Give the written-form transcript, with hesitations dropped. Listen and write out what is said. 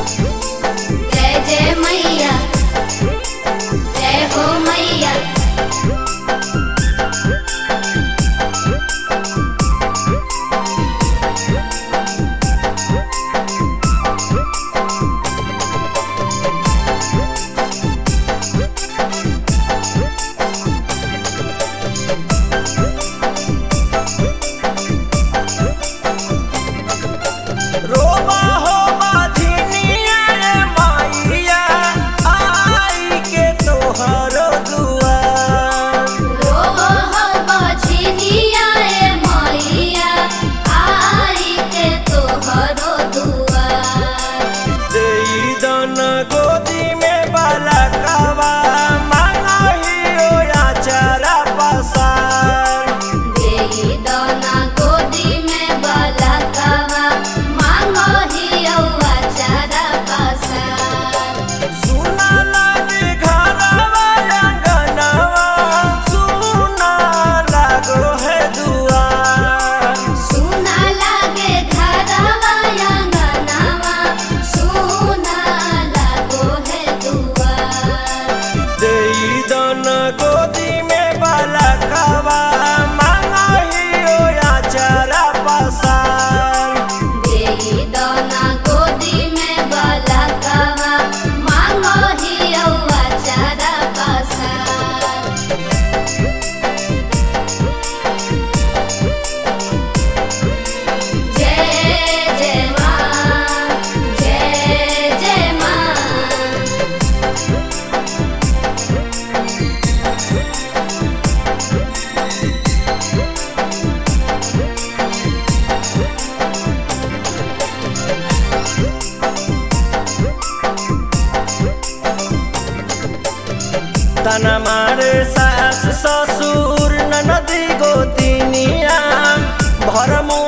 जय जय मैया, जय हो मैया। रोबा हो बाधिनिया रे माइया आई के तोहर दुआर। रोबा हो बाधिनिया रे माइया आई के तोहरो दुआर। देई दन गोदी में बालकवा मांगहियो आचारा पसार। देई दना गोदी में बालकवा मांगहियो आचारा पसार। सुना लागे घरवा अंगनवा सुना लागो है दुआर। सुना लागे घरवा अंगनवा सुना लागो है दुआर। देई दन गोदी में बालकवा मांगहियो आचारा पसार। देई दना गोदी में बालकवा मांगहियो आचारा पसार। जय जय माँ, जय जय माँ। तन मारे सास ससुर ननदी गोतिनिया भरमो